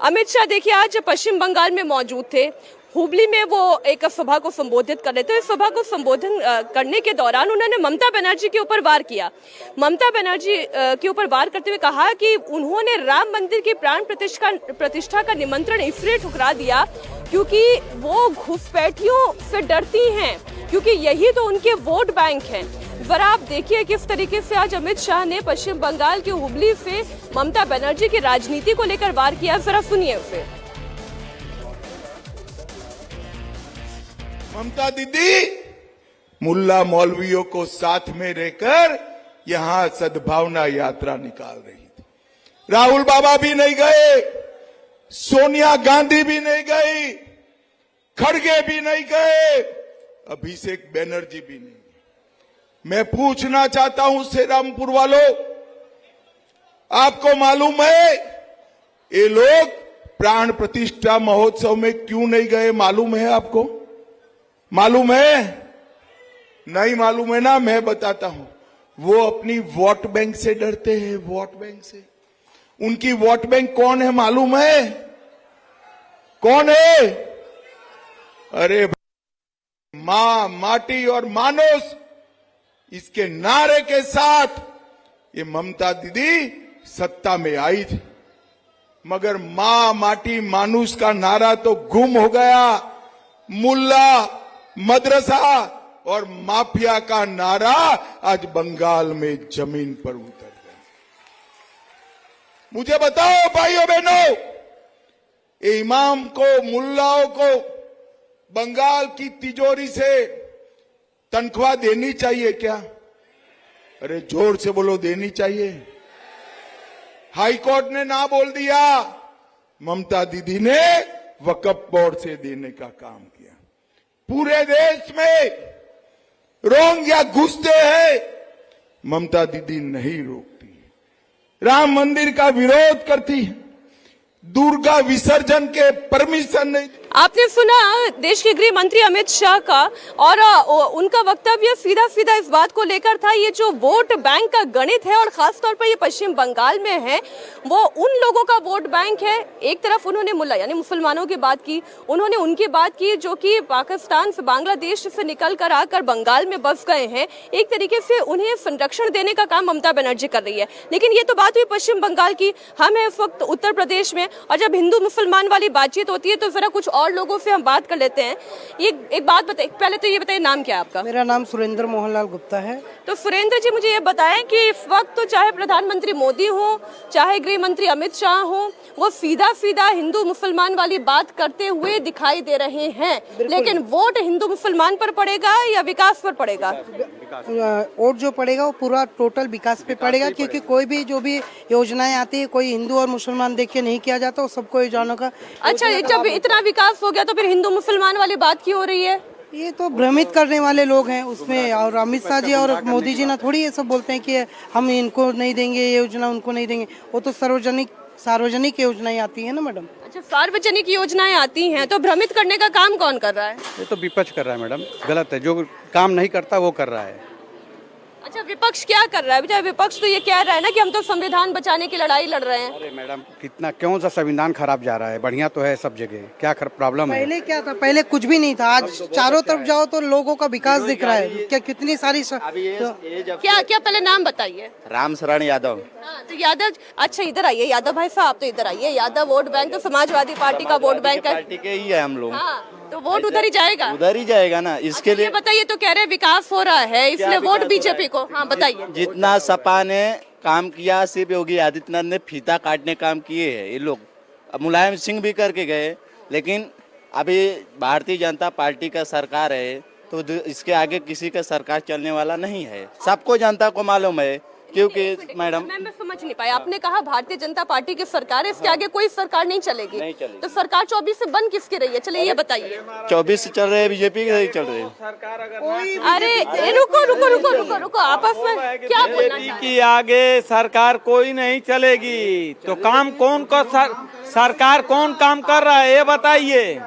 अमित शाह देखिए आज पश्चिम बंगाल में मौजूद थे। हुबली में वो एक सभा को संबोधित कर रहे थे। इस सभा को संबोधन करने के दौरान उन्होंने ममता बनर्जी के ऊपर वार किया। ममता बनर्जी के ऊपर वार करते हुए कहा कि उन्होंने राम मंदिर की प्राण प्रतिष्ठा का निमंत्रण इसलिए ठुकरा दिया क्योंकि वो घुसपैठियों से डरती हैं, क्योंकि यही तो उनके वोट बैंक हैं। जरा आप देखिए किस तरीके से आज अमित शाह ने पश्चिम बंगाल के हुबली से ममता बनर्जी की राजनीति को लेकर वार किया। जरा सुनिए उसे। ममता दीदी मुल्ला मौलवियों को साथ में रहकर यहां सद्भावना यात्रा निकाल रही थी। राहुल बाबा भी नहीं गए, सोनिया गांधी भी नहीं गई, खड़गे भी नहीं गए, अभिषेक बनर्जी भी नहीं। मैं पूछना चाहता हूं श्रीरामपुर वालों, आपको मालूम है ये लोग प्राण प्रतिष्ठा महोत्सव में क्यों नहीं गए? मालूम है आपको? मालूम है? नहीं मालूम है ना? मैं बताता हूं। वो अपनी वोट बैंक से डरते हैं, वोट बैंक से। उनकी वोट बैंक कौन है मालूम है? कौन है? अरे मां, माटी और मानुस, इसके नारे के साथ ये ममता दीदी सत्ता में आई थी, मगर मां, माटी, मानुस का नारा तो गुम हो गया। मुल्ला, मदरसा और माफिया का नारा आज बंगाल में जमीन पर उतर गया। मुझे बताओ भाइयों बहनों, इमाम को, मुल्लाओं को बंगाल की तिजोरी से तनख्वाह देनी चाहिए क्या? अरे जोर से बोलो, देनी चाहिए। हाई कोर्ट ने ना बोल दिया, ममता दीदी ने वक्फ बोर्ड से देने का काम किया। पूरे देश में रोहिंग्या घुसते हैं, ममता दीदी नहीं रोकती। राम मंदिर का विरोध करती है, दुर्गा विसर्जन के परमिशन नहीं। आपने सुना देश के गृह मंत्री अमित शाह का, और उनका वक्तव्य सीधा सीधा इस बात को लेकर था, ये जो वोट बैंक का गणित है और खासतौर पर ये पश्चिम बंगाल में है, वो उन लोगों का वोट बैंक है। एक तरफ उन्होंने मुल्ला यानी मुसलमानों की बात की, उन्होंने उनकी बात की जो कि पाकिस्तान से, बांग्लादेश से निकल कर आकर बंगाल में बस गए हैं। एक तरीके से उन्हें संरक्षण देने का काम ममता बनर्जी कर रही है। लेकिन ये तो बात हुई पश्चिम बंगाल की। हम है इस वक्त उत्तर प्रदेश में, और जब हिंदू मुसलमान वाली बातचीत होती है तो जरा कुछ और लोगों से हम बात कर लेते हैं। एक बात बताइए, पहले तो ये बताइए नाम क्या है आपका? मेरा नाम सुरेंद्र मोहनलाल गुप्ता है। तो सुरेंद्र जी, मुझे ये बताएं कि इस वक्त तो चाहे प्रधानमंत्री मोदी हो, चाहे गृह मंत्री अमित शाह हो, वो सीधा सीधा हिंदू मुसलमान वाली बात करते हुए दिखाई दे रहे हैं, लेकिन वोट हिंदू मुसलमान पर पड़ेगा या विकास पर पड़ेगा? वोट जो पड़ेगा वो पूरा टोटल विकास पे पड़ेगा, क्योंकि कोई भी जो भी योजनाएं आती है, कोई हिंदू और मुसलमान देख के नहीं किया जाता, सबको योजनाओं का। अच्छा, जब इतना विकास हो गया तो फिर हिंदू मुसलमान वाली बात क्यों हो रही है? ये तो भ्रमित करने वाले लोग हैं उसमें, और अमित शाह जी और मोदी जी ना थोड़ी ये सब बोलते हैं कि हम इनको नहीं देंगे ये योजना, उनको नहीं देंगे। वो तो सार्वजनिक योजनाएं आती है ना मैडम। अच्छा, सार्वजनिक योजनाएं आती हैं, तो भ्रमित करने का काम कौन कर रहा है? ये तो विपक्ष कर रहा है मैडम, गलत है। जो काम नहीं करता वो कर रहा है। अच्छा, विपक्ष क्या कर रहा है? बेटा, विपक्ष तो ये कह रहा है ना कि हम तो संविधान बचाने की लड़ाई लड़ रहे हैं। अरे मैडम, कितना क्यों सा संविधान खराब जा रहा है? बढ़िया तो है सब जगह, क्या प्रॉब्लम है? पहले क्या था? पहले कुछ भी नहीं था। आज चारों तरफ जाओ तो लोगों का विकास दिख रहा है। क्या कितनी सारी क्या पहले नाम बताइए। राम शरण यादव। हाँ, तो यादव, अच्छा इधर आइए यादव भाई साहब, तो इधर आइए। यादव वोट बैंक तो समाजवादी पार्टी का वोट बैंक है। पार्टी के ही है हम लोग। हाँ, तो वोट उधर ही जाएगा? उधर ही जाएगा ना। इसके लिए बताइए, तो कह रहे विकास हो रहा है इसलिए वोट बीजेपी को। हाँ बताइए। जितना सपा ने काम किया, सिर्फ योगी आदित्यनाथ ने फीता काटने काम किए हैं। ये लोग अब मुलायम सिंह भी करके गए, लेकिन अभी भारतीय जनता पार्टी का सरकार है, तो इसके आगे किसी का सरकार चलने वाला नहीं है। सबको जनता को मालूम है, क्योंकि मैडम मैं समझ नहीं पाया। आपने कहा भारतीय जनता पार्टी की सरकार है, इसके आगे कोई सरकार नहीं चलेगी। नहीं चलेगी। तो सरकार 24 से बन किसकी रही है? चलिए ये बताइए। 24 से चल रहे हैं, बीजेपी के चल रहे हैं। अरे रुको, आपस में क्या बोलना चाह रहे हैं? की आगे सरकार कोई नहीं चलेगी, तो काम कौन कर, सरकार कौन काम कर रहा है ये बताइए।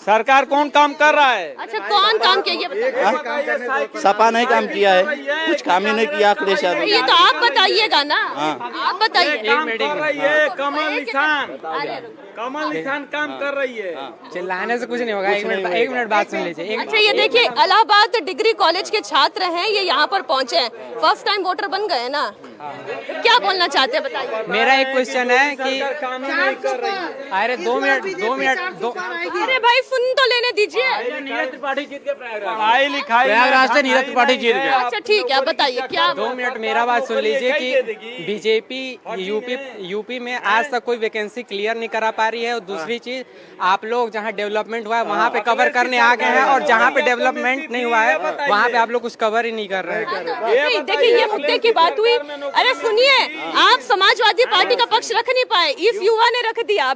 सरकार कौन काम कर रहा है? अच्छा, कौन काम किया ये बताइए। सपा नहीं काम किया है, कुछ काम ही नहीं किया। अखिलेश यादव, ये तो आप बताइएगा ना। आप बताइए। काम कर रही है कमल निशान। अरे कमल निशान काम कर रही है। चिल्लाने से कुछ नहीं होगा। एक मिनट बात सुन लीजिए। अच्छा ये देखिए, इलाहाबाद डिग्री कॉलेज के छात्र हैं, ये यहाँ पर पहुंचे हैं, फर्स्ट टाइम वोटर बन गए ना, क्या बोलना चाहते हैं बताइए। मेरा एक क्वेश्चन है कि अरे 2 मिनट अरे भाई सुन तो लेने दीजिए। पढ़ाई लिखाई प्रयागराज से नीरज त्रिपाठी जीत गया। अच्छा ठीक है, आप बताइए क्या। 2 मिनट मेरा बात सुन लीजिए कि बीजेपी यूपी में आज तक कोई वैकेंसी क्लियर नहीं करा पा रही है। और दूसरी चीज, आप लोग जहां डेवलपमेंट हुआ है वहां पे कवर करने आ गए हैं, और जहां पे डेवलपमेंट नहीं हुआ है वहां पे आप लोग कुछ कवर ही नहीं कर रहे हैं। देखिए ये मुद्दे की बात हुई। अरे सुनिए, आप समाजवादी पार्टी का पक्ष रख नहीं पाए, इस युवा ने रख दिया।